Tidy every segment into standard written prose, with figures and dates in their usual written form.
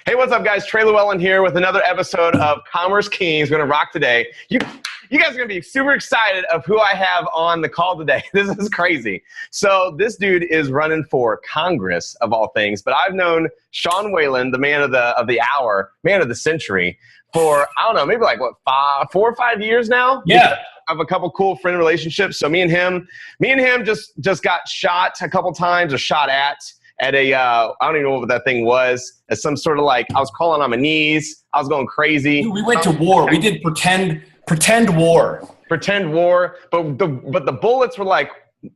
Hey, what's up, guys? Trey Lewellen here with another episode of Kommerce Kings. We're going to rock today. You guys are going to be super excited of who I have on the call today. This is crazy. So this dude is running for Congress, of all things, but I've known Whalen, the man of the hour, man of the century, for, I don't know, maybe like, 4 or 5 years now? Yeah. I have a couple cool friend relationships. So me and him just got shot a couple times, or shot at a, I don't even know what that thing was, as some sort of like, I was crawling on my knees. I was going crazy. We went to war. We did pretend war. Pretend war. But the bullets were like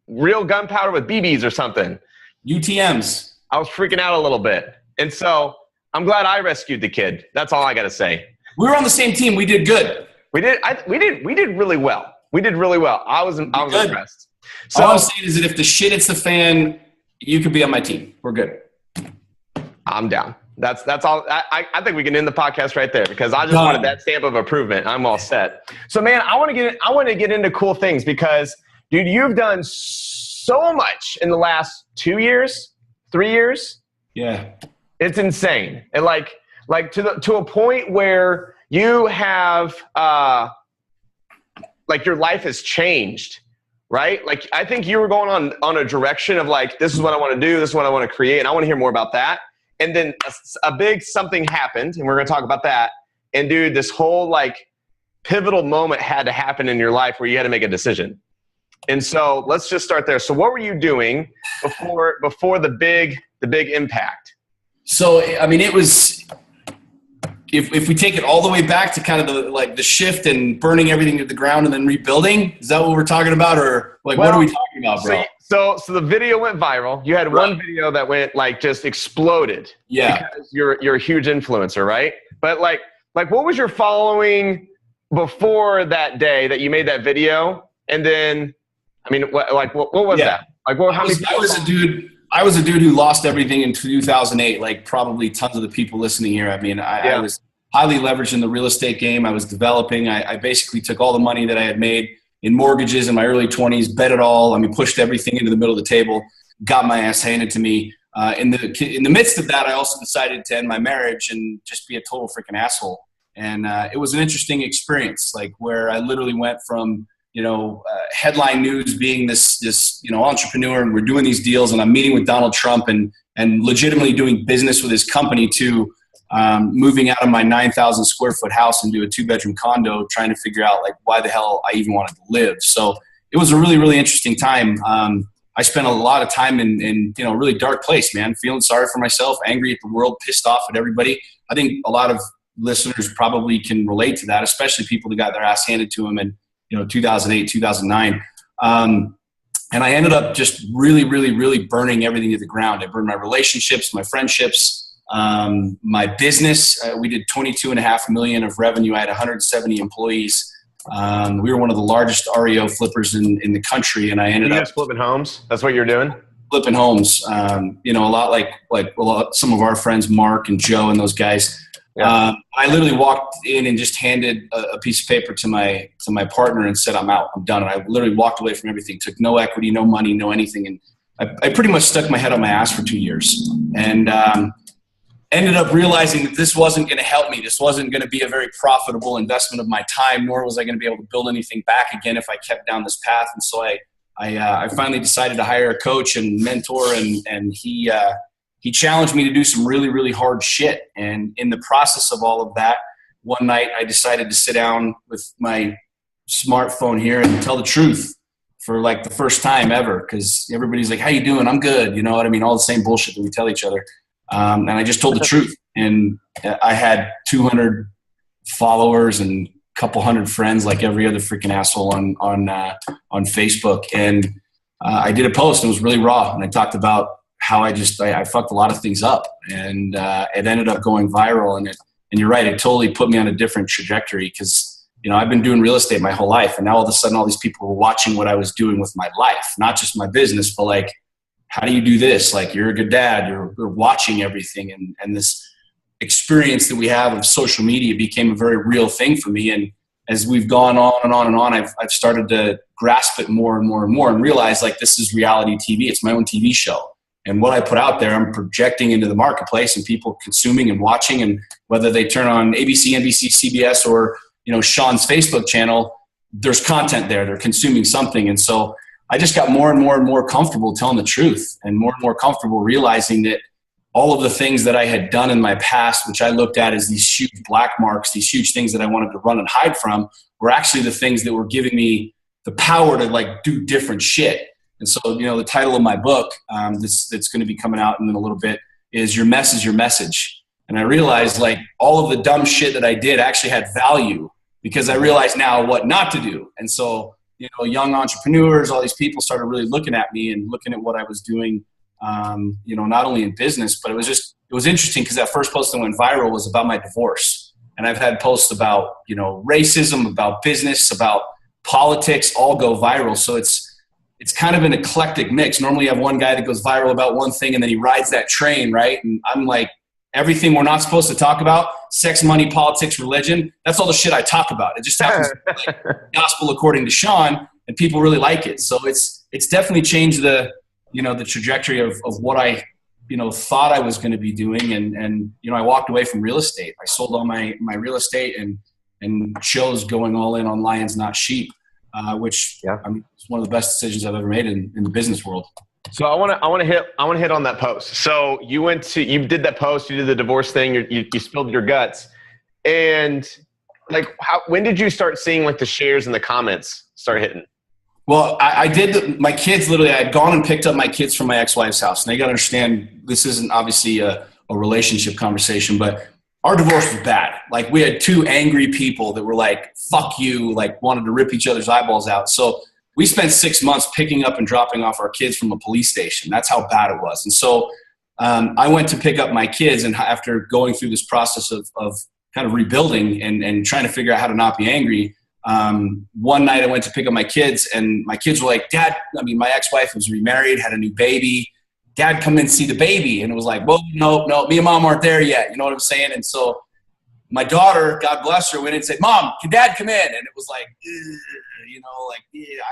real gunpowder with BBs or something. UTMs. I was freaking out a little bit. And so I'm glad I rescued the kid. That's all I got to say. We were on the same team. We did good. We did really well. We did really well. I was impressed. So all I'm saying is that if the shit hits the fan, you could be on my team. We're good. I'm down. That's all. I think we can end the podcast right there, because I just wanted that stamp of approval. I'm all set. So man, I want to get into cool things, because dude, you've done so much in the last 2 years, 3 years. Yeah. It's insane. And like to a point where you have like your life has changed. Right? Like, I think you were going on a direction of like, this is what I want to do. This is what I want to create. And I want to hear more about that. And then a big something happened, and we're going to talk about that. And dude, this whole like pivotal moment had to happen in your life where you had to make a decision. And so let's just start there. So what were you doing before the big impact? So, I mean, it was, if we take it all the way back to kind of the shift and burning everything to the ground and then rebuilding, is that what we're talking about? Or like, what are we talking about, bro? So the video went viral. You had one video that went like just exploded. Yeah. Because you're a huge influencer, right? But like what was your following before that day that you made that video? And then, I mean, what was that? Like, I was a dude who lost everything in 2008, like probably tons of the people listening here. I mean, I was highly leveraged in the real estate game. I was developing. I basically took all the money that I had made in mortgages in my early 20s, bet it all. I mean, pushed everything into the middle of the table, got my ass handed to me. In the midst of that, I also decided to end my marriage and just be a total freaking asshole. And it was an interesting experience, like where I literally went from headline news being this entrepreneur, and we're doing these deals, and I'm meeting with Donald Trump and legitimately doing business with his company, to moving out of my 9,000 square foot house into a 2-bedroom condo, trying to figure out like why the hell I even wanted to live. So it was a really, really interesting time. I spent a lot of time in a really dark place, man, feeling sorry for myself, angry at the world, pissed off at everybody. I think a lot of listeners probably can relate to that, especially people that got their ass handed to them in 2008, 2009. And I ended up just really, really, really burning everything to the ground. I burned my relationships, my friendships, my business. We did $22.5 million of revenue. I had 170 employees. We were one of the largest REO flippers in the country. And I ended up flipping homes. That's what you're doing? Flipping homes. A lot like some of our friends, Mark and Joe and those guys. Yeah. I literally walked in and just handed a piece of paper to my partner and said, I'm out, I'm done. And I literally walked away from everything, took no equity, no money, no anything. And I pretty much stuck my head on my ass for 2 years, and ended up realizing that this wasn't going to help me. This wasn't going to be a very profitable investment of my time, nor was I going to be able to build anything back again if I kept down this path. And so I finally decided to hire a coach and mentor, and he challenged me to do some really, really hard shit. And in the process of all of that, one night I decided to sit down with my smartphone here and tell the truth for like the first time ever. Because everybody's like, how you doing? I'm good. You know what I mean? All the same bullshit that we tell each other. And I just told the truth. And I had 200 followers and a couple hundred friends, like every other freaking asshole on Facebook. And I did a post, and it was really raw. And I talked about how I fucked a lot of things up, and it ended up going viral. And you're right, it totally put me on a different trajectory, because I've been doing real estate my whole life, and now all of a sudden all these people were watching what I was doing with my life, not just my business, but like, how do you do this? Like, you're a good dad, you're watching everything, and this experience that we have of social media became a very real thing for me. And as we've gone on and on and on, I've started to grasp it more and more and more, and realize like this is reality TV. It's my own TV show. And what I put out there, I'm projecting into the marketplace and people consuming and watching, and whether they turn on ABC, NBC, CBS, or, Sean's Facebook channel, there's content there. They're consuming something. And so I just got more and more and more comfortable telling the truth, and more comfortable realizing that all of the things that I had done in my past, which I looked at as these huge black marks, these huge things that I wanted to run and hide from, were actually the things that were giving me the power to do different shit. And so, the title of my book, that's going to be coming out in a little bit, is Your Mess is Your Message. And I realized all of the dumb shit that I did actually had value, because I realized now what not to do. And so, young entrepreneurs, all these people started really looking at me and looking at what I was doing, not only in business, but it was interesting because that first post that went viral was about my divorce. And I've had posts about, racism, about business, about politics, all go viral. So it's kind of an eclectic mix. Normally you have one guy that goes viral about one thing and then he rides that train, right? And I'm like, everything we're not supposed to talk about, sex, money, politics, religion, that's all the shit I talk about. It just happens to be gospel according to Sean, and people really like it. So it's definitely changed the trajectory of what I, thought I was going to be doing. And I walked away from real estate. I sold all my real estate and chose going all in on lions, not sheep, which it's one of the best decisions I've ever made in the business world. So I want to hit on that post. So you did that post, you did the divorce thing, you spilled your guts, and when did you start seeing the shares and the comments start hitting? Well, I did. My kids, literally, I had gone and picked up my kids from my ex-wife's house. And they got to understand, this isn't obviously a relationship conversation, but our divorce was bad. We had two angry people that were fuck you, wanted to rip each other's eyeballs out. So we spent 6 months picking up and dropping off our kids from a police station. That's how bad it was. And so I went to pick up my kids, and after going through this process of kind of rebuilding and trying to figure out how to not be angry, one night I went to pick up my kids, and my kids were like, Dad, my ex-wife was remarried, had a new baby. Dad, come in and see the baby. And it was like, well, no, me and Mom aren't there yet. You know what I'm saying? And so my daughter, God bless her, went in and said, Mom, can Dad come in? And it was like,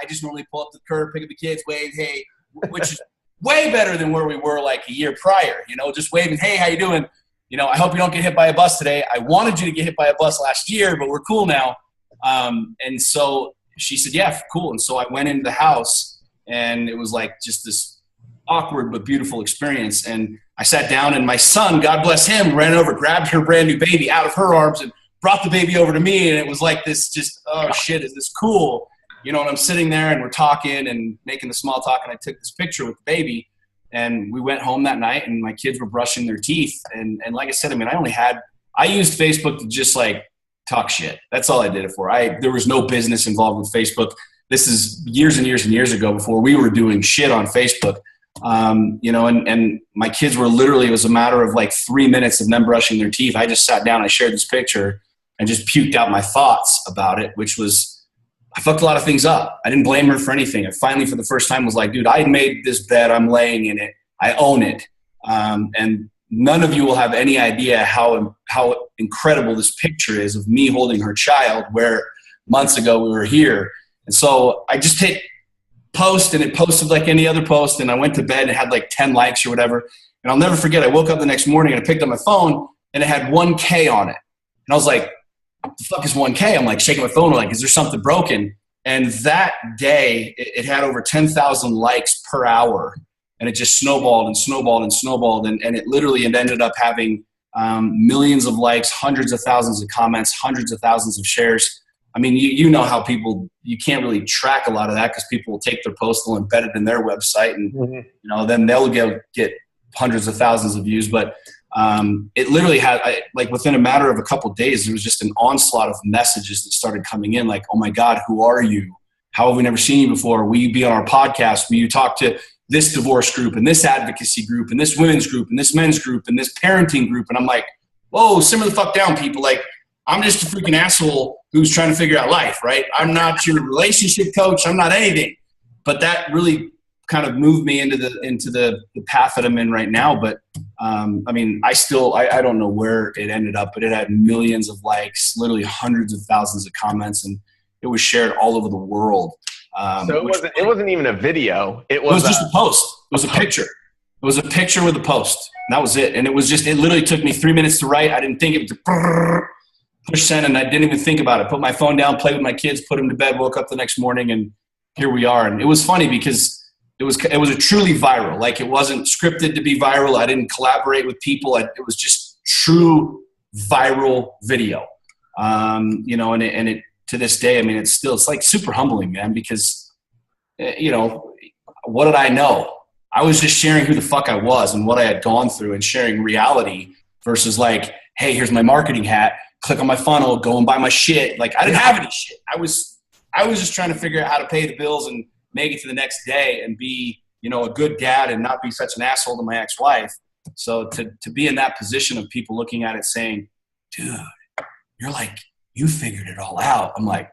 I just normally pull up the curb, pick up the kids, wave, hey, which is way better than where we were a year prior, just waving, hey, how you doing? I hope you don't get hit by a bus today. I wanted you to get hit by a bus last year, but we're cool now. And so she said, yeah, cool. And so I went into the house, and it was just this awkward but beautiful experience. And I sat down, and my son, God bless him, ran over, grabbed her brand new baby out of her arms and brought the baby over to me. And it was this just, oh shit, is this cool? And I'm sitting there, and we're talking and making the small talk. And I took this picture with the baby, and we went home that night, and my kids were brushing their teeth. And like I said, I used Facebook to just talk shit. That's all I did it for. There was no business involved with Facebook. This is years and years and years ago, before we were doing shit on Facebook. And my kids were literally, it was a matter of 3 minutes of them brushing their teeth. I just sat down, I shared this picture and just puked out my thoughts about it, which was, I fucked a lot of things up. I didn't blame her for anything. I finally, for the first time, was like, dude, I made this bed. I'm laying in it. I own it. And none of you will have any idea how incredible this picture is of me holding her child, where months ago we were here. And so I just hit post, and it posted like any other post, and I went to bed and it had 10 likes or whatever. And I'll never forget, I woke up the next morning and I picked up my phone, and it had 1K on it. And I was like, what the fuck is 1K? I'm shaking my phone, is there something broken? And that day it had over 10,000 likes per hour. And it just snowballed and snowballed and snowballed. And it literally ended up having millions of likes, hundreds of thousands of comments, hundreds of thousands of shares. You know how people, you can't really track a lot of that, because people will take their post, they'll embed it in their website, and then they'll get hundreds of thousands of views. But it literally had, within a matter of a couple of days, there was just an onslaught of messages that started coming in, oh my God, who are you? How have we never seen you before? Will you be on our podcast? Will you talk to this divorce group and this advocacy group and this women's group and this men's group and this parenting group? And I'm like, whoa, simmer the fuck down, people. I'm just a freaking asshole who's trying to figure out life, right? I'm not your relationship coach. I'm not anything. But that really kind of moved me into the path that I'm in right now. But I don't know where it ended up, but it had millions of likes, literally hundreds of thousands of comments, and it was shared all over the world. So it wasn't even a video. It was just a post. It was a picture. It It was a picture with a post. And that was it. And it literally took me 3 minutes to write. I didn't think it was push send, and I didn't even think about it. Put my phone down, played with my kids, put them to bed, woke up the next morning, and here we are. And it was funny because it was a truly viral. Like, it wasn't scripted to be viral. I didn't collaborate with people. It was just true viral video. You know, and it to this day, I mean, it's like super humbling, man, because, you know, what did I know? I was just sharing who the fuck I was and what I had gone through, and sharing reality versus like, hey, here's my marketing hat, click on my funnel, go and buy my shit. Like, I didn't have any shit. I was just trying to figure out how to pay the bills and make it to the next day and be, you know, a good dad and not be such an asshole to my ex-wife. So to be in that position of people looking at it saying, dude, you're like, you figured it all out. I'm like,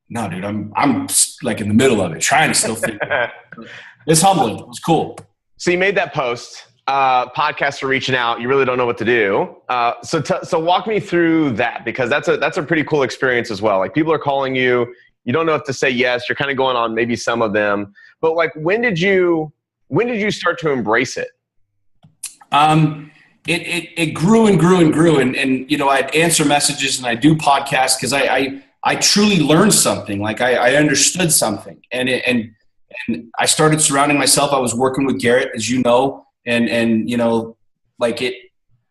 no, dude, I'm like in the middle of it, trying to still figure it out. It's humbling. It was cool. So you made that post. Podcasts are reaching out. You really don't know what to do. So walk me through that, because that's a pretty cool experience as well. Like, people are calling you. You don't know if to say yes. You're kind of going on maybe some of them. But like, when did you start to embrace it? It grew and grew and grew. And you know, I'd answer messages and I do podcasts because I truly learned something. Like, I understood something. And I started surrounding myself. I was working with Garrett, as you know, and you know, like it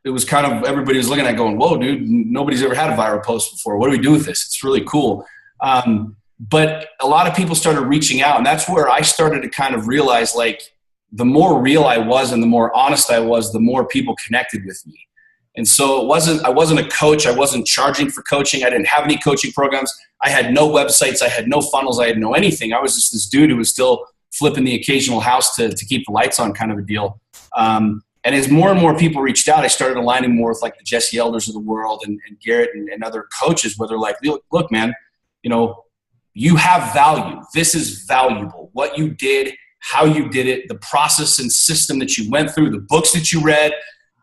was kind of, everybody was looking at going, whoa, dude, nobody's ever had a viral post before. What do we do with this? It's really cool. But a lot of people started reaching out, and that's where I started to kind of realize, like, the more real I was and the more honest I was, the more people connected with me. And so I wasn't a coach. I wasn't charging for coaching. I didn't have any coaching programs. I had no websites. I had no funnels. I had no anything. I was just this dude who was still flipping the occasional house to keep the lights on, kind of a deal. And as more and more people reached out, I started aligning more with like the Jesse Elders of the world and Garrett and other coaches, where they're like, look, man, you know, you have value. This is valuable. What you did, how you did it, the process and system that you went through, the books that you read,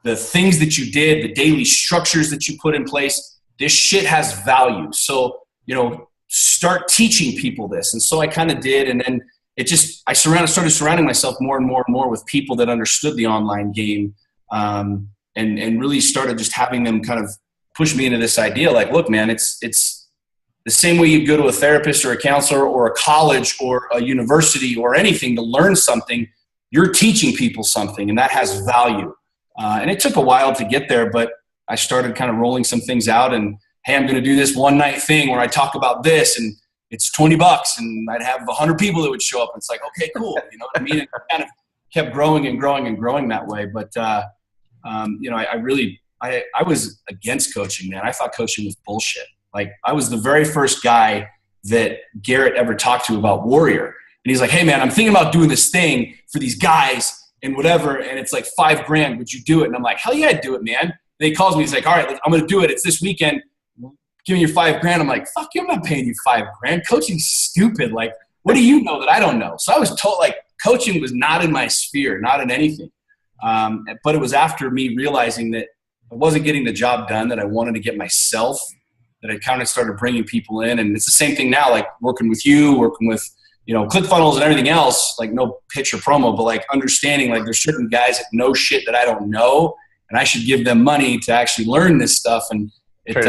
the things that you did, the daily structures that you put in place, this shit has value. So, you know, start teaching people this. And so I kind of did. And then I started surrounding myself more and more and more with people that understood the online game, and really started just having them kind of push me into this idea. Like, look, man, it's the same way you go to a therapist or a counselor or a college or a university or anything to learn something. You're teaching people something, and that has value. And it took a while to get there, but I started kind of rolling some things out, and, hey, I'm going to do this one night thing where I talk about this, and it's $20, and I'd have 100 people that would show up. It's like, okay, cool. You know what I mean? It kind of kept growing and growing and growing that way. But, you know, I was against coaching, man. I thought coaching was bullshit. Like, I was the very first guy that Garrett ever talked to about Warrior. And he's like, hey, man, I'm thinking about doing this thing for these guys and whatever, and it's like $5,000. Would you do it? And I'm like, hell yeah, I'd do it, man. And he calls me. He's like, all right, I'm going to do it. It's this weekend. Give me your $5,000. I'm like, fuck you. I'm not paying you $5,000. Coaching's stupid. Like, what do you know that I don't know? So I was told, like, coaching was not in my sphere, not in anything. But it was after me realizing that I wasn't getting the job done that I wanted to get myself, that I kind of started bringing people in. And it's the same thing now, like working with you, working with, you know, ClickFunnels and everything else, like no pitch or promo, but like understanding, like, there's certain guys that know shit that I don't know, and I should give them money to actually learn this stuff. And it's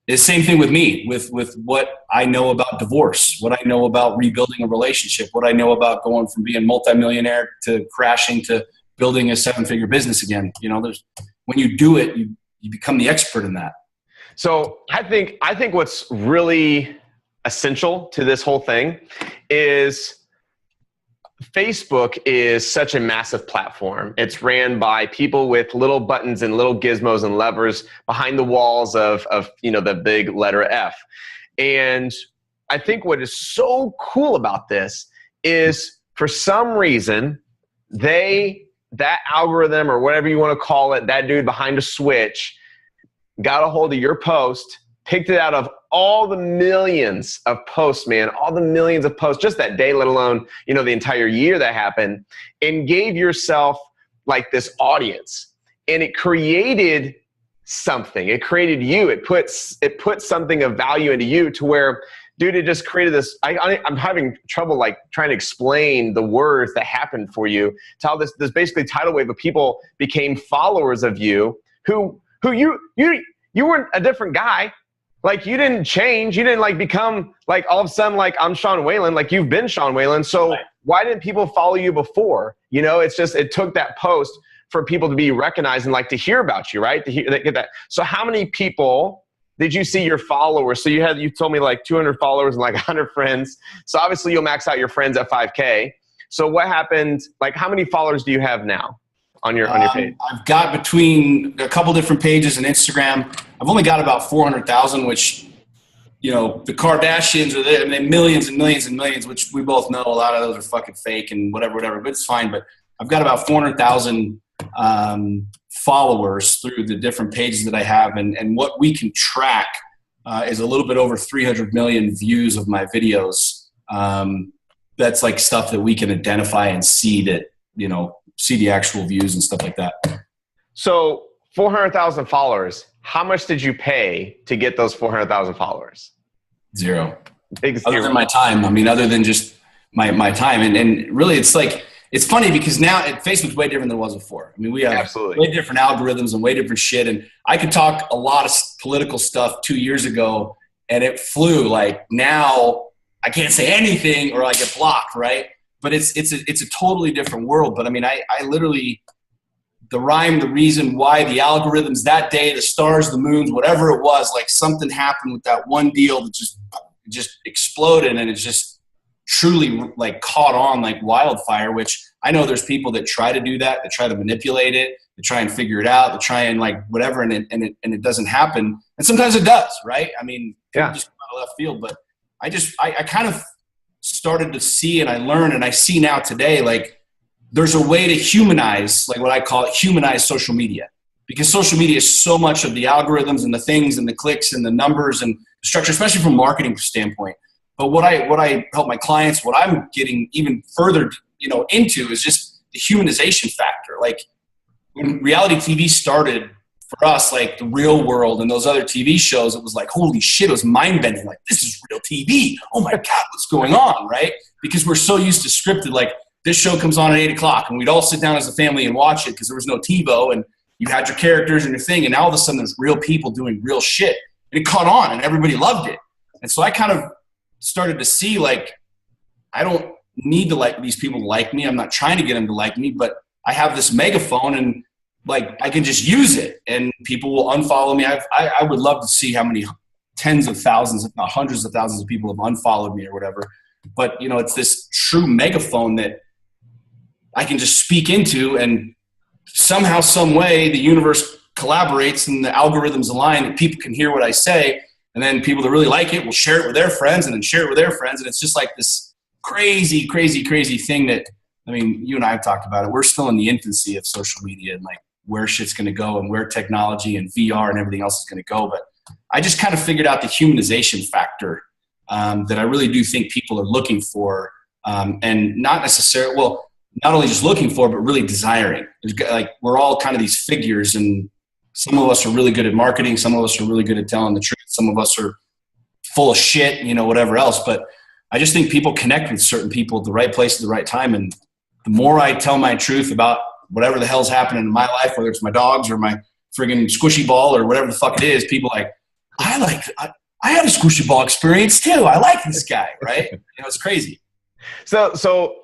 the same thing with me, with what I know about divorce, what I know about rebuilding a relationship, what I know about going from being multimillionaire to crashing to building a 7-figure business again. You know, when you do it, you become the expert in that. So I think what's really essential to this whole thing is Facebook is such a massive platform. It's ran by people with little buttons and little gizmos and levers behind the walls of you know, the big letter F. And I think what is so cool about this is, for some reason, that algorithm, or whatever you want to call it, that dude behind a switch, got a hold of your post, picked it out of all the millions of posts, man, all the millions of posts just that day, let alone, you know, the entire year that happened, and gave yourself like this audience. And it created something. It created you. It put something of value into you, to where dude, it just created this. I'm having trouble like trying to explain the words that happened for you. To how this basically tidal wave of people became followers of you, who you weren't a different guy. Like you didn't change. You didn't like become like all of a sudden like I'm Sean Whalen. Like you've been Sean Whalen. So why didn't people follow you before? You know, it's just it took that post for people to be recognized and like to hear about you, right? To hear get that. So how many people did you see your followers? So you told me like 200 followers and like 100 friends. So obviously you'll max out your friends at 5K. So what happened? Like how many followers do you have now on your page? I've got between a couple different pages and Instagram. I've only got about 400,000, which, you know, the Kardashians are there, and then millions and millions and millions, which we both know a lot of those are fucking fake and whatever, but it's fine. But I've got about 400,000 followers through the different pages that I have. And what we can track is a little bit over 300 million views of my videos. That's like stuff that we can identify and see that, you know, see the actual views and stuff like that. So 400,000 followers. How much did you pay to get those 400,000 followers? Zero. Big zero. Other than my time. I mean, other than just my time. And really, it's like, it's funny because now Facebook's way different than it was before. I mean, we have way different algorithms and way different shit. And I could talk a lot of political stuff 2 years ago and it flew. Like now I can't say anything or I get blocked, right? But it's a totally different world. But I mean, I literally, the rhyme, the reason why, the algorithms that day, the stars, the moons, whatever it was, like something happened with that one deal that just exploded, and it's just truly like caught on like wildfire, which I know there's people that try to do that try to manipulate it, that try and figure it out, that try and like whatever, and it doesn't happen. And sometimes it does, right? I mean, just come out of left field, but I kind of started to see, and I learned, and I see now today, like there's a way to humanize, like what I call it, humanize social media, because social media is so much of the algorithms and the things and the clicks and the numbers and the structure, especially from a marketing standpoint. But what I help my clients, what I'm getting even further, you know, into is just the humanization factor. Like when reality TV started for us, like The Real World and those other TV shows, it was like, holy shit, it was mind bending. Like, this is real TV. Oh my God, what's going on? Right? Because we're so used to scripted, like this show comes on at 8 o'clock and we'd all sit down as a family and watch it because there was no TiVo and you had your characters and your thing. And now all of a sudden there's real people doing real shit. And it caught on and everybody loved it. And so I kind of started to see, like, I don't need to like these people to like me. I'm not trying to get them to like me, but I have this megaphone and like I can just use it and people will unfollow me. I would love to see how many tens of thousands, if not hundreds of thousands of people have unfollowed me or whatever. But, you know, it's this true megaphone that I can just speak into, and somehow, some way, the universe collaborates and the algorithms align that people can hear what I say. And then people that really like it will share it with their friends and then share it with their friends. And it's just like this crazy, crazy, crazy thing that, I mean, you and I have talked about it. We're still in the infancy of social media and like where shit's going to go and where technology and VR and everything else is going to go. But I just kind of figured out the humanization factor that I really do think people are looking for, and not necessarily, well, not only just looking for, but really desiring. Like we're all kind of these figures, and some of us are really good at marketing. Some of us are really good at telling the truth. Some of us are full of shit, you know, whatever else. But I just think people connect with certain people at the right place at the right time. And the more I tell my truth about whatever the hell's happening in my life, whether it's my dogs or my friggin' squishy ball or whatever the fuck it is, people are like, I had a squishy ball experience too. I like this guy, right? You know, it's crazy. So,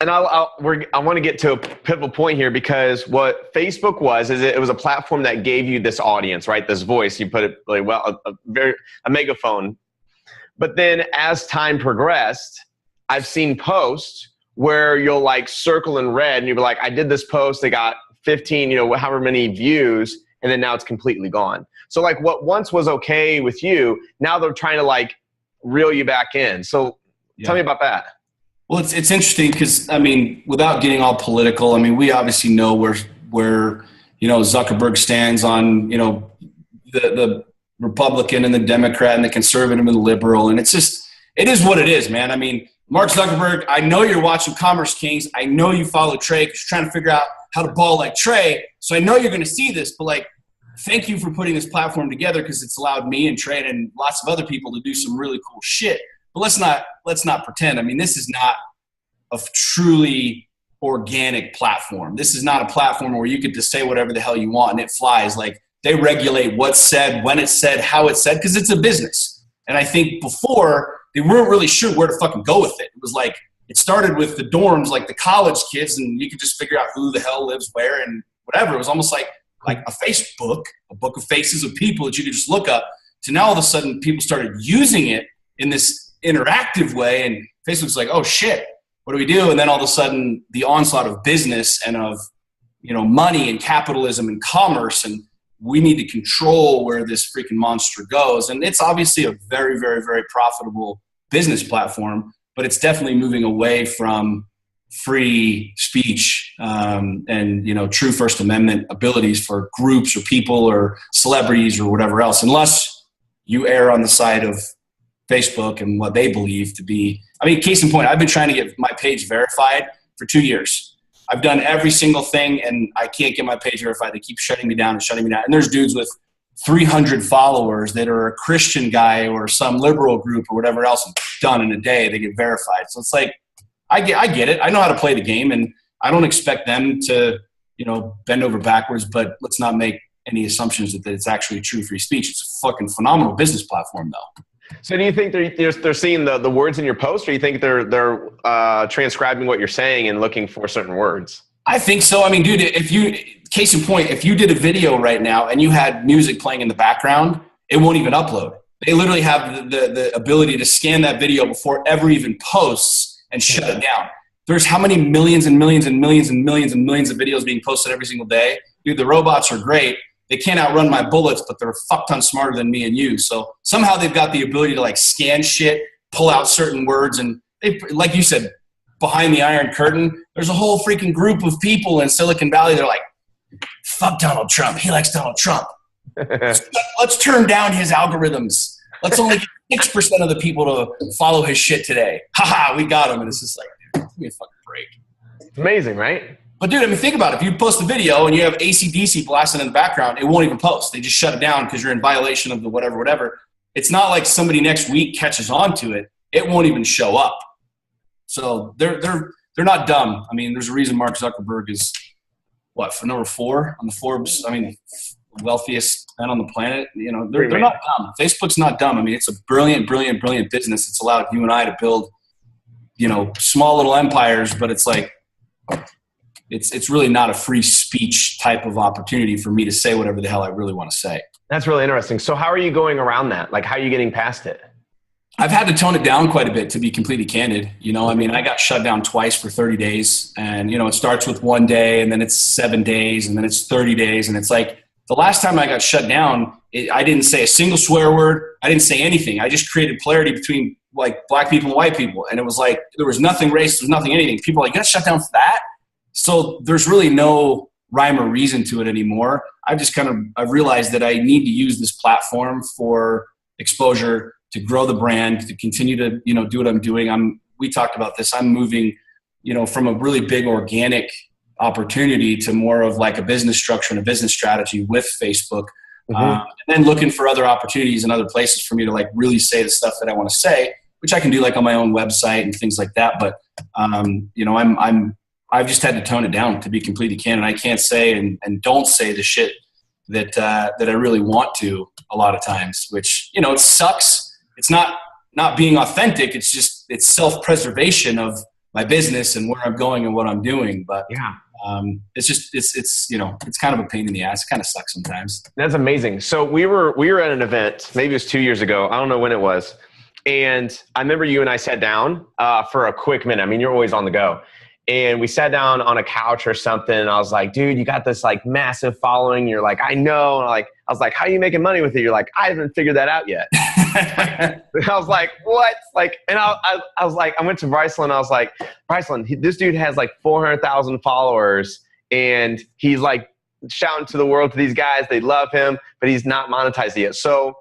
and I want to get to a pivotal point here, because what Facebook was is it was a platform that gave you this audience, right? This voice. You put it really well, a megaphone. But then as time progressed, I've seen posts where you'll like circle in red and you'll be like, I did this post, they got 15, you know, however many views, and then now it's completely gone. So like what once was okay with you, now they're trying to like reel you back in. So tell me about that. Well, it's interesting because, I mean, without getting all political, I mean, we obviously know where you know, Zuckerberg stands on, you know, the Republican and the Democrat and the conservative and the liberal. And it's just, it is what it is, man. I mean, Mark Zuckerberg, I know you're watching Kommerce Kings. I know you follow Trey because you're trying to figure out how to ball like Trey. So I know you're going to see this, but like thank you for putting this platform together because it's allowed me and Trey and lots of other people to do some really cool shit. But let's not pretend. I mean, this is not a truly organic platform. This is not a platform where you get to say whatever the hell you want and it flies. Like, they regulate what's said, when it's said, how it's said, because it's a business. And I think before, they weren't really sure where to fucking go with it. It was like, it started with the dorms, like the college kids, and you could just figure out who the hell lives where and whatever. It was almost like a Facebook, a book of faces of people that you could just look up. To now all of a sudden people started using it in this interactive way, and Facebook's like, oh shit, what do we do? And then all of a sudden the onslaught of business and of, you know, money and capitalism and commerce, and we need to control where this freaking monster goes. And it's obviously a very, very, very profitable business platform, but it's definitely moving away from free speech and, you know, true First Amendment abilities for groups or people or celebrities or whatever else, unless you err on the side of Facebook and what they believe to be. I mean, case in point, I've been trying to get my page verified for 2 years. I've done every single thing and I can't get my page verified. They keep shutting me down and shutting me down. And there's dudes with 300 followers that are a Christian guy or some liberal group or whatever else, and done in a day, they get verified. So it's like, I get it. I know how to play the game, and I don't expect them to, you know, bend over backwards, but let's not make any assumptions that it's actually true free speech. It's a fucking phenomenal business platform though. So do you think they're seeing the words in your post, or you think they're transcribing what you're saying and looking for certain words? I think so. I mean, dude, case in point, if you did a video right now and you had music playing in the background, it won't even upload. They literally have the ability to scan that video before it ever even posts and shut it down. There's how many millions and millions and millions and millions and millions of videos being posted every single day. Dude, the robots are great. They can't outrun my bullets, but they're a fuck ton smarter than me and you. So somehow they've got the ability to like scan shit, pull out certain words, and they, like you said, behind the Iron Curtain, there's a whole freaking group of people in Silicon Valley. They're like, fuck Donald Trump. He likes Donald Trump. Let's turn down his algorithms. Let's only get 6% of the people to follow his shit today. Haha, we got him. And it's just like, dude, give me a fucking break. It's amazing, right? But dude, I mean, think about it. If you post a video and you have AC/DC blasting in the background, it won't even post. They just shut it down because you're in violation of the whatever. It's not like somebody next week catches on to it. It won't even show up. So they're not dumb. I mean, there's a reason Mark Zuckerberg is what, for number 4 on the Forbes, I mean, wealthiest man on the planet. You know, they're not dumb. Facebook's not dumb. I mean, it's a brilliant business. It's allowed you and I to build, you know, small little empires, but it's like, it's really not a free speech type of opportunity for me to say whatever the hell I really want to say. That's really interesting. So how are you going around that? Like, how are you getting past it? I've had to tone it down quite a bit, to be completely candid. You know, I mean, I got shut down twice for 30 days and, you know, it starts with 1 day and then it's 7 days and then it's 30 days. And it's like the last time I got shut down, I didn't say a single swear word. I didn't say anything. I just created polarity between like black people and white people. And it was like, there was nothing race, there was nothing anything. People were like, you got shut down for that? So there's really no rhyme or reason to it anymore. I've realized that I need to use this platform for exposure, to grow the brand, to continue to, you know, do what I'm doing. We talked about this. I'm moving, you know, from a really big organic opportunity to more of like a business structure and a business strategy with Facebook. And then looking for other opportunities and other places for me to like really say the stuff that I want to say, which I can do like on my own website and things like that. But, you know, I've just had to tone it down, to be completely candid. I can't say and don't say the shit that I really want to a lot of times, which, you know, it sucks. It's not being authentic. It's just, it's self-preservation of my business and where I'm going and what I'm doing. But yeah, it's you know, it's kind of a pain in the ass. It kind of sucks sometimes. That's amazing. So we were at an event, maybe it was 2 years ago. I don't know when it was. And I remember you and I sat down for a quick minute. I mean, you're always on the go. And we sat down on a couch or something. And I was like, dude, you got this like massive following. You're like, I know. And I was like, how are you making money with it? You're like, I haven't figured that out yet. I was like, what? Like, and I was like, I went to Bryceland. I was like, Bryceland, this dude has like 400,000 followers. And he's like shouting to the world to these guys. They love him, but he's not monetized yet. So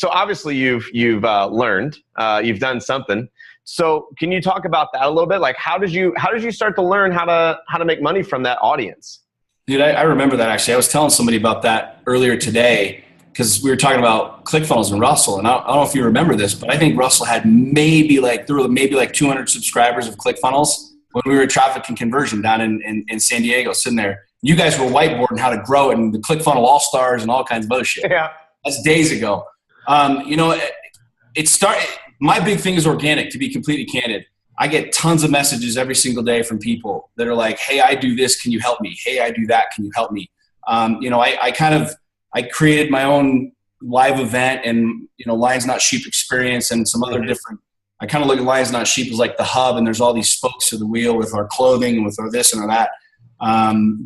obviously you've learned, you've done something. So can you talk about that a little bit? Like, how did you start to learn how to make money from that audience? Dude, I remember that actually. I was telling somebody about that earlier today because we were talking about ClickFunnels and Russell. And I don't know if you remember this, but I think Russell had maybe like 200 subscribers of ClickFunnels when we were at Traffic and Conversion down in San Diego, sitting there. You guys were whiteboarding how to grow it and the ClickFunnels All-Stars and all kinds of other shit. Yeah. That's days ago. It started. My big thing is organic, to be completely candid. I get tons of messages every single day from people that are like, hey, I do this. Can you help me? Hey, I do that. Can you help me? I created my own live event and, Lions Not Sheep experience and some other different, I kind of look at Lions Not Sheep as like the hub, and there's all these spokes to the wheel with our clothing and with our this and our that.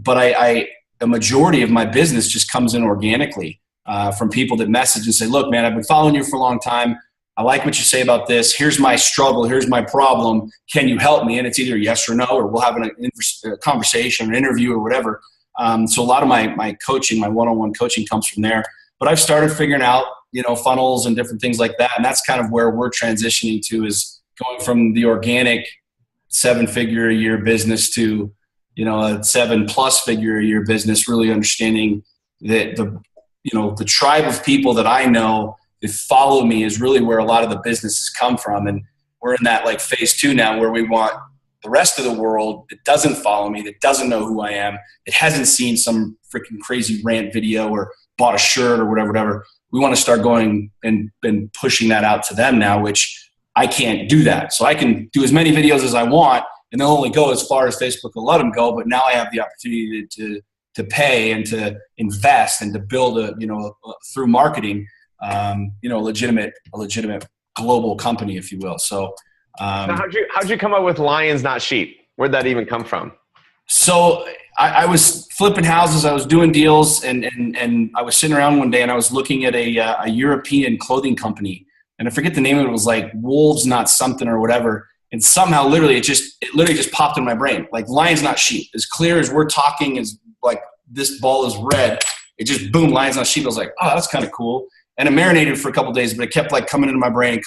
But a majority of my business just comes in organically from people that message and say, look, man, I've been following you for a long time. I like what you say about this. Here's my struggle. Here's my problem. Can you help me? And it's either yes or no, or we'll have a conversation or interview or whatever. So a lot of my coaching, my one-on-one coaching comes from there. But I've started figuring out, funnels and different things like that. And that's kind of where we're transitioning to, is going from the organic 7-figure-a-year business to, a 7+ figure-a-year business, really understanding that the tribe of people that I know that follow me is really where a lot of the businesses come from. And we're in that like phase 2 now, where we want the rest of the world that doesn't follow me, that doesn't know who I am, that hasn't seen some freaking crazy rant video or bought a shirt or whatever. We want to start going and pushing that out to them now, which I can't do that. So I can do as many videos as I want, and they'll only go as far as Facebook will let them go. But now I have the opportunity to pay and to invest and to build through marketing, a legitimate global company, if you will. So, how'd you come up with Lions Not Sheep? Where'd that even come from? So I was flipping houses. I was doing deals, and I was sitting around one day, and I was looking at a European clothing company, and I forget the name of it. It was like Wolves Not Something or whatever. And somehow, literally, it literally just popped in my brain. Like Lions Not Sheep. As clear as we're talking, as like this ball is red. It just boom, Lions Not Sheep. I was like, oh, that's kind of cool. And it marinated for a couple of days, but it kept like coming into my brain.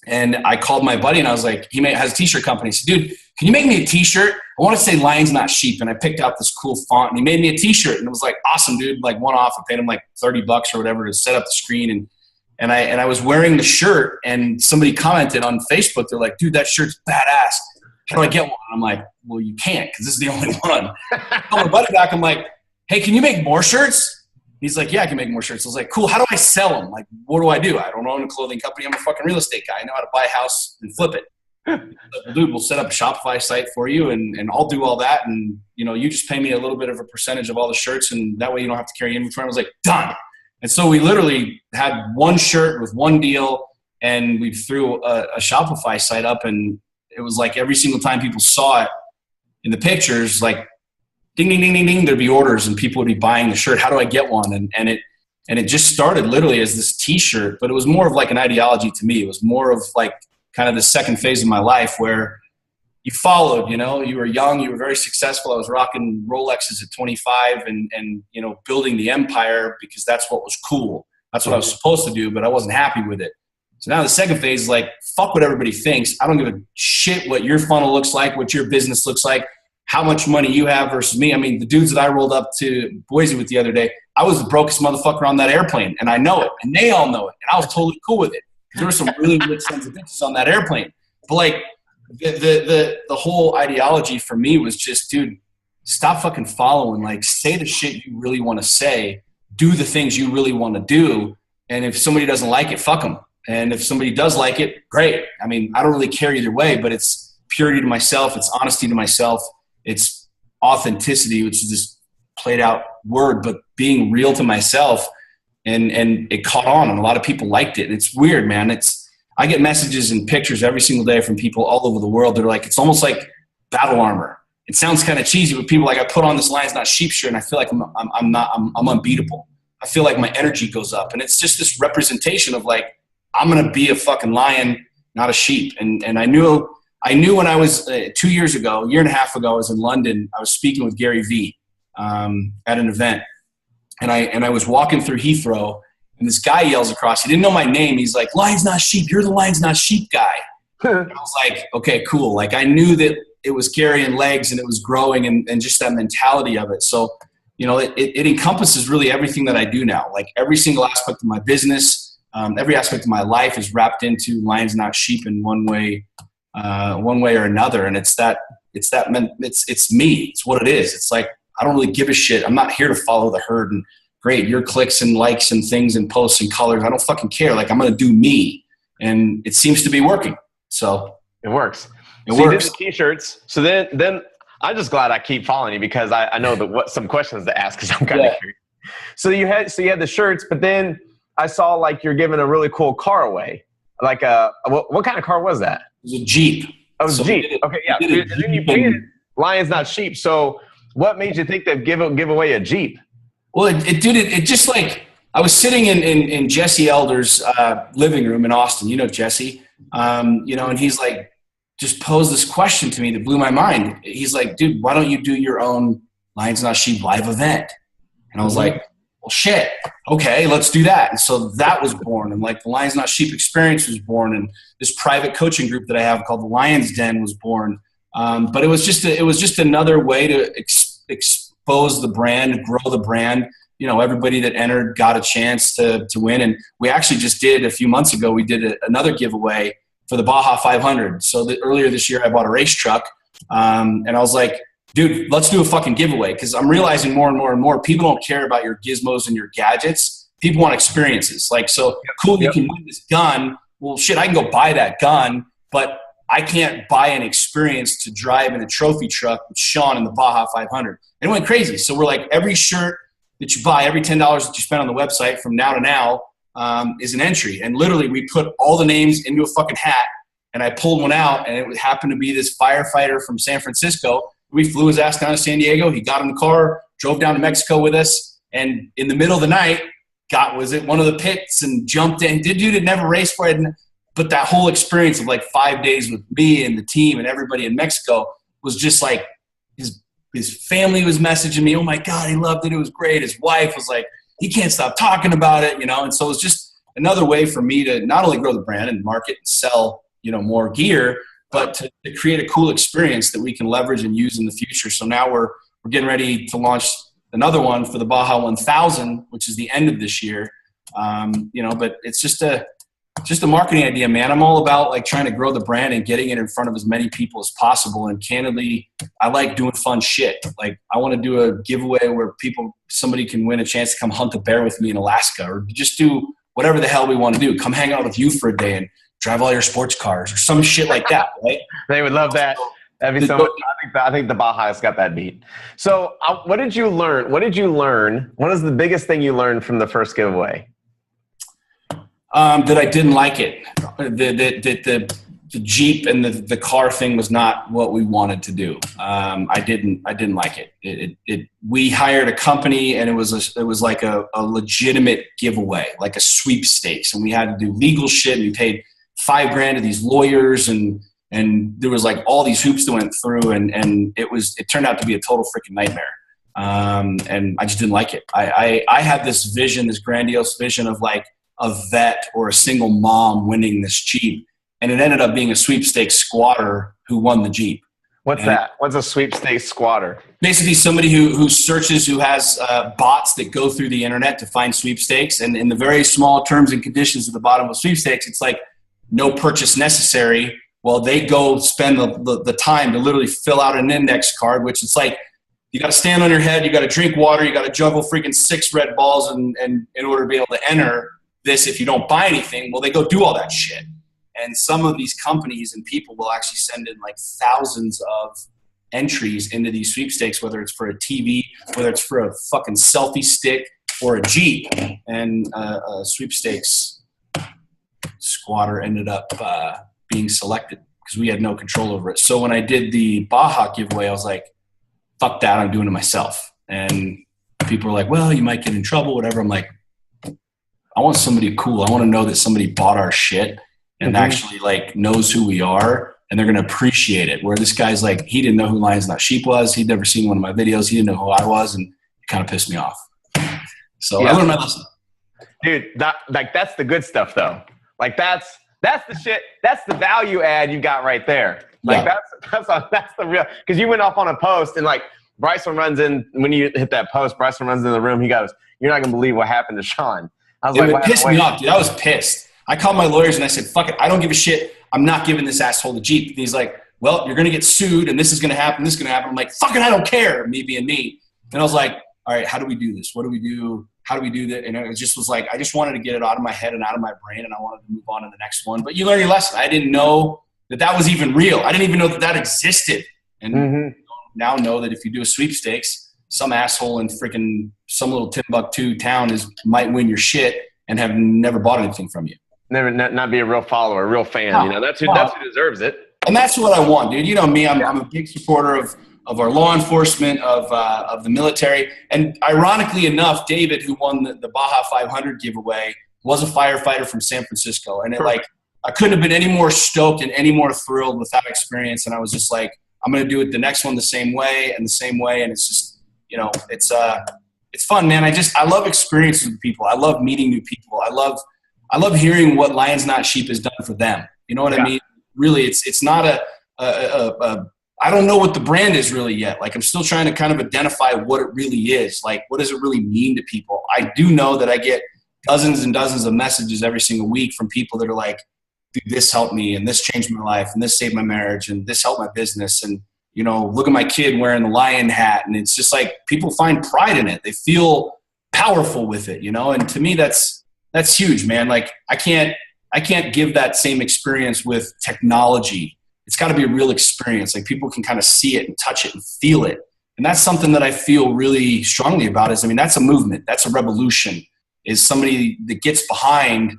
And I called my buddy, and I was like, he has a t-shirt company. He said, dude, can you make me a t-shirt? I want to say Lions Not Sheep. And I picked out this cool font, and he made me a t-shirt, and it was like, awesome, dude. Like one off. I paid him like $30 or whatever to set up the screen. And I was wearing the shirt, and somebody commented on Facebook. They're like, dude, that shirt's badass. How do I get one? I'm like, well, you can't, because this is the only one. I called my buddy back. I'm like, hey, can you make more shirts? He's like, yeah, I can make more shirts. I was like, cool. How do I sell them? Like, what do I do? I don't own a clothing company. I'm a fucking real estate guy. I know how to buy a house and flip it. Like, well, dude, we'll set up a Shopify site for you, and I'll do all that. And, you just pay me a little bit of a percentage of all the shirts, and that way you don't have to carry inventory. I was like, done. And so we literally had one shirt with one deal, and we threw a Shopify site up, and it was like every single time people saw it in the pictures, like, ding, ding, ding, ding, ding, there'd be orders, and people would be buying the shirt. How do I get one? And it just started literally as this t-shirt, but it was more of like an ideology to me. It was more of like kind of the second phase of my life where you followed, you were young, you were very successful. I was rocking Rolexes at 25 and building the empire because that's what was cool. That's what I was supposed to do, but I wasn't happy with it. So now the second phase is like, fuck what everybody thinks. I don't give a shit what your funnel looks like, what your business looks like, how much money you have versus me. I mean, the dudes that I rolled up to Boise with the other day, I was the brokest motherfucker on that airplane, and I know it, and they all know it, and I was totally cool with it. There were some really good sons of bitches on that airplane. But like the whole ideology for me was just, dude, stop fucking following. Like, say the shit you really want to say, do the things you really want to do, and if somebody doesn't like it, fuck them. And if somebody does like it, great. I mean, I don't really care either way, but it's purity to myself, it's honesty to myself, it's authenticity, which is this played out word, but being real to myself. And it caught on, and a lot of people liked it. And it's weird, man. I get messages and pictures every single day from people all over the world. They're like, it's almost like battle armor. It sounds kind of cheesy, but people like, I put on this Lions Not Sheep shirt, and I feel like I'm unbeatable. I feel like my energy goes up, and it's just this representation of like, I'm gonna be a fucking lion, not a sheep. And I knew when I was 2 years ago, a year and a half ago, I was in London. I was speaking with Gary Vee at an event, and I was walking through Heathrow, and this guy yells across. He didn't know my name. He's like, "Lions Not Sheep. You're the Lions Not Sheep guy." And I was like, "Okay, cool." Like I knew that it was carrying legs and it was growing and just that mentality of it. So, you know, it encompasses really everything that I do now. Like every single aspect of my business, every aspect of my life is wrapped into Lions Not Sheep in one way or another. And it's me. It's what it is. It's like, I don't really give a shit. I'm not here to follow the herd and great, your clicks and likes and things and posts and colors. I don't fucking care. Like I'm going to do me. And it seems to be working. So it works. It so works. You did the t-shirts. So then I'm just glad I keep following you because I know what some questions to ask because I'm kind of curious. So you had the shirts, but then I saw like you're giving a really cool car away. Like what kind of car was that? It was a Jeep. Oh, it was a Jeep. Okay, yeah. And then you painted Lions Not Sheep. So what made you think they'd give away a Jeep? Well, it just like I was sitting in Jesse Elder's living room in Austin. You know Jesse, you know, and he's like, just posed this question to me that blew my mind. He's like, dude, why don't you do your own Lions Not Sheep live event? And I was like, well, shit. Okay, let's do that. And so that was born. And like the Lions Not Sheep experience was born. And this private coaching group that I have called the Lions Den was born. But it was just another way to expose the brand, grow the brand. You know, everybody that entered got a chance to win. And we actually just did a few months ago, we did another giveaway for the Baja 500. So earlier this year, I bought a race truck. And I was like, dude, let's do a fucking giveaway. Because I'm realizing more and more and more people don't care about your gizmos and your gadgets. People want experiences. Like, so cool, you can win this gun. Well, shit, I can go buy that gun, but I can't buy an experience to drive in a trophy truck with Sean in the Baja 500. And it went crazy. So we're like, every shirt that you buy, every $10 that you spend on the website from now to now is an entry. And literally we put all the names into a fucking hat and I pulled one out and it happened to be this firefighter from San Francisco. We flew his ass down to San Diego. He got in the car, drove down to Mexico with us. And in the middle of the night, was at one of the pits and jumped in. Dude had never raced for it. But that whole experience of like 5 days with me and the team and everybody in Mexico was just like his family was messaging me, oh my God, he loved it. It was great. His wife was like, he can't stop talking about it, you know? And so it was just another way for me to not only grow the brand and market and sell, you know, more gear, but to create a cool experience that we can leverage and use in the future. So now we're getting ready to launch another one for the Baja 1000, which is the end of this year. You know, but it's just a marketing idea, man. I'm all about like trying to grow the brand and getting it in front of as many people as possible. And candidly, I like doing fun shit. Like I want to do a giveaway where somebody can win a chance to come hunt a bear with me in Alaska, or just do whatever the hell we want to do. Come hang out with you for a day and drive all your sports cars or some shit like that. Right? They would love that. That'd be so much. I think the Baja's got that beat. So what did you learn? What is the biggest thing you learned from the first giveaway? That I didn't like it. The Jeep and the car thing was not what we wanted to do. I didn't like it. We hired a company and it was like a legitimate giveaway, like a sweepstakes, and we had to do legal shit. And we paid $5,000 to these lawyers and there was like all these hoops that went through and it turned out to be a total freaking nightmare. And I just didn't like it. I had this vision, this grandiose vision of like a vet or a single mom winning this Jeep. And it ended up being a sweepstakes squatter who won the Jeep. What's that? What's a sweepstakes squatter? Basically somebody who searches, who has bots that go through the internet to find sweepstakes. And in the very small terms and conditions at the bottom of sweepstakes, it's like no purchase necessary. Well, they go spend the time to literally fill out an index card, which it's like, you got to stand on your head, you got to drink water, you got to juggle freaking 6 red balls and in order to be able to enter this if you don't buy anything. Well, they go do all that shit. And some of these companies and people will actually send in like thousands of entries into these sweepstakes, whether it's for a TV, whether it's for a fucking selfie stick or a Jeep. And a sweepstakes squatter ended up being selected because we had no control over it. So when I did the Baja giveaway, I was like, fuck that, I'm doing it myself. And people were like, well, you might get in trouble, whatever. I'm like, I want somebody cool. I want to know that somebody bought our shit and actually like knows who we are and they're going to appreciate it. Where this guy's like, he didn't know who Lions Not Sheep was. He'd never seen one of my videos. He didn't know who I was, and it kind of pissed me off. So I learned my lesson. Dude, that's the good stuff though. Like that's the shit. That's the value add you got right there. Like that's the real, because you went off on a post and like Bryson runs in, when you hit that post, Bryson runs in the room. He goes, "You're not going to believe what happened to Sean." I was It pissed me off, dude. I was pissed. I called my lawyers and I said, fuck it. I don't give a shit. I'm not giving this asshole the Jeep. And he's like, well, you're going to get sued and this is going to happen. This is going to happen. I'm like, fuck it. I don't care. Me being me. And I was like, all right, how do we do this? What do we do? How do we do that? And it just was like, I just wanted to get it out of my head and out of my brain, and I wanted to move on to the next one. But you learn your lesson. I didn't know that was even real. I didn't even know that existed. And now know that if you do a sweepstakes, some asshole in freaking some little Timbuktu town might win your shit and have never bought anything from you. Not be a real follower, a real fan. You know, that's who deserves it. And that's what I want, dude. You know me. I'm a big supporter of our law enforcement, of the military. And ironically enough, David, who won the Baja 500 giveaway, was a firefighter from San Francisco. And I couldn't have been any more stoked and any more thrilled with that experience. And I was just like, I'm going to do it the next one the same way. And it's just, you know, it's fun, man. I love experiences with people. I love meeting new people. I love hearing what Lions Not Sheep has done for them. You know what I mean? Really, it's not I don't know what the brand is really yet. Like, I'm still trying to kind of identify what it really is. Like, what does it really mean to people? I do know that I get dozens and dozens of messages every single week from people that are like, dude, this helped me, and this changed my life, and this saved my marriage, and this helped my business, and, you know, look at my kid wearing the lion hat. And it's just like, people find pride in it. They feel powerful with it, you know? And to me, that's huge, man. Like, I can't give that same experience with technology. It's got to be a real experience. Like, people can kind of see it and touch it and feel it. And that's something that I feel really strongly about that's a movement. That's a revolution, is somebody that gets behind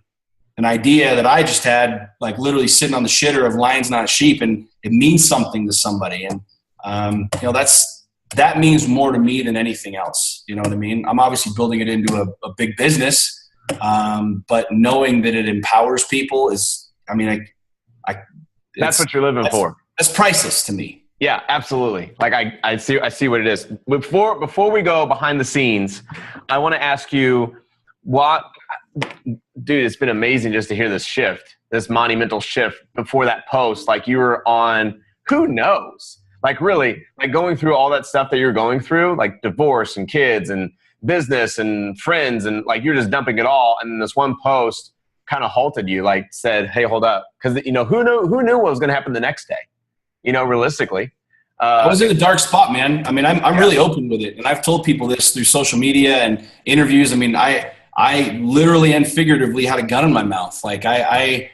an idea that I just had, like literally sitting on the shitter of Lions Not Sheep, and it means something to somebody. And, you know, that means more to me than anything else. You know what I mean? I'm obviously building it into a big business, but knowing that it empowers people is, I mean, that's what you're living for. That's priceless to me. Yeah, absolutely. Like, I see what it is. Before we go behind the scenes, I want to ask you dude, it's been amazing just to hear this monumental shift before that post. Like, you were on, who knows? Like, really, like going through all that stuff that you're going through, like divorce and kids and business and friends, and like, you're just dumping it all. And then this one post kind of halted you, like said, hey, hold up. Because, you know, who knew what was going to happen the next day, you know, realistically. I was in a dark spot, man. I mean, I'm really open with it. And I've told people this through social media and interviews. I mean, I literally and figuratively had a gun in my mouth. Like, I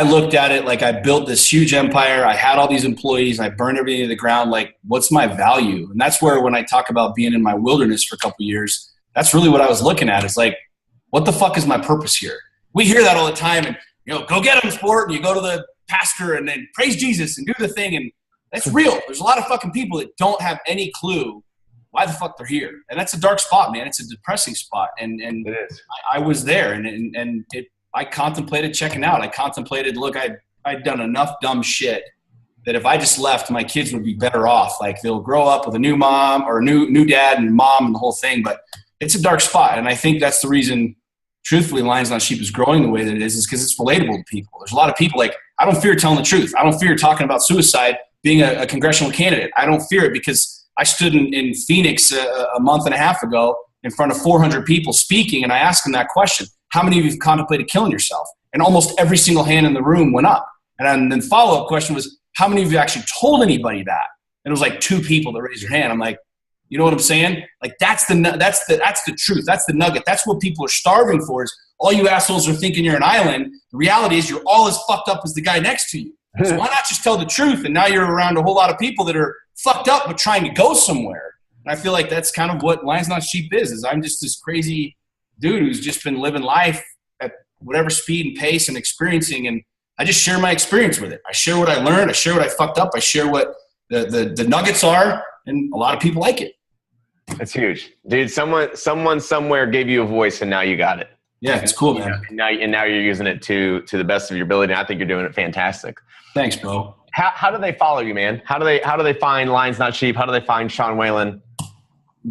looked at it like I built this huge empire. I had all these employees. I burned everything to the ground. Like, what's my value? And that's where, when I talk about being in my wilderness for a couple of years, that's really what I was looking at. It's like, what the fuck is my purpose here? We hear that all the time, and, you know, go get them, sport, and you go to the pastor and then praise Jesus and do the thing. And that's real. There's a lot of fucking people that don't have any clue why the fuck they're here. And that's a dark spot, man. It's a depressing spot. And it is. I was there, and I contemplated checking out. I contemplated, look, I'd done enough dumb shit that if I just left, my kids would be better off. Like, they'll grow up with a new mom or a new dad and mom and the whole thing. But it's a dark spot. And I think that's the reason, truthfully, Lions Not Sheep is growing the way that it is because it's relatable to people. There's a lot of people, like, I don't fear telling the truth. I don't fear talking about suicide, being a congressional candidate. I don't fear it because I stood in Phoenix a month and a half ago in front of 400 people speaking, and I asked them that question: how many of you have contemplated killing yourself? And almost every single hand in the room went up. And then the follow-up question was, how many of you actually told anybody that? And it was like 2 people that raised their hand. I'm like, you know what I'm saying? Like, that's the truth. That's the nugget. That's what people are starving for, is all you assholes are thinking you're an island. The reality is you're all as fucked up as the guy next to you. So why not just tell the truth? And now you're around a whole lot of people that are fucked up but trying to go somewhere. And I feel like that's kind of what Lions Not Sheep is I'm just this crazy dude who's just been living life at whatever speed and pace and experiencing, and I just share my experience with it. I share what I learned. I share what I fucked up. I share what the nuggets are, and a lot of people like it. That's huge, dude. Someone somewhere gave you a voice, and now you got it. Yeah, it's cool, man. And now you're using it to the best of your ability. And I think you're doing it fantastic. Thanks, bro. How do they follow you, man? How do they find Lions Not Sheep? How do they find Sean Whalen?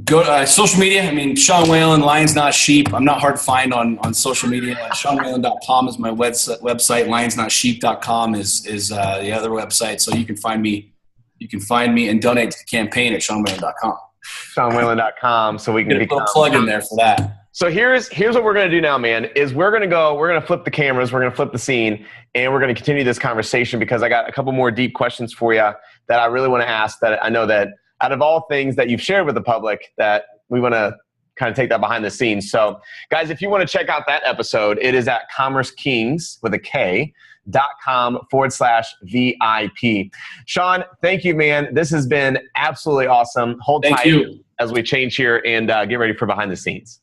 Go to social media. I mean, Sean Whalen, Lions Not Sheep. I'm not hard to find on social media. SeanWhalen.com is my website. LionsNotSheep.com is the other website. So you can find me. You can find me and donate to the campaign at SeanWhalen.com. SeanWhalen.com. So we can get a little plug in there for that. So here's what we're going to do now, man, is we're going to flip the cameras. We're going to flip the scene, and we're going to continue this conversation because I got a couple more deep questions for you that I really want to ask, that I know that out of all things that you've shared with the public, that we want to kind of take that behind the scenes. So guys, if you want to check out that episode, it is at Kommerce Kings with a K.com/VIP. Sean, thank you, man. This has been absolutely awesome. Hold tight as we change here and get ready for behind the scenes.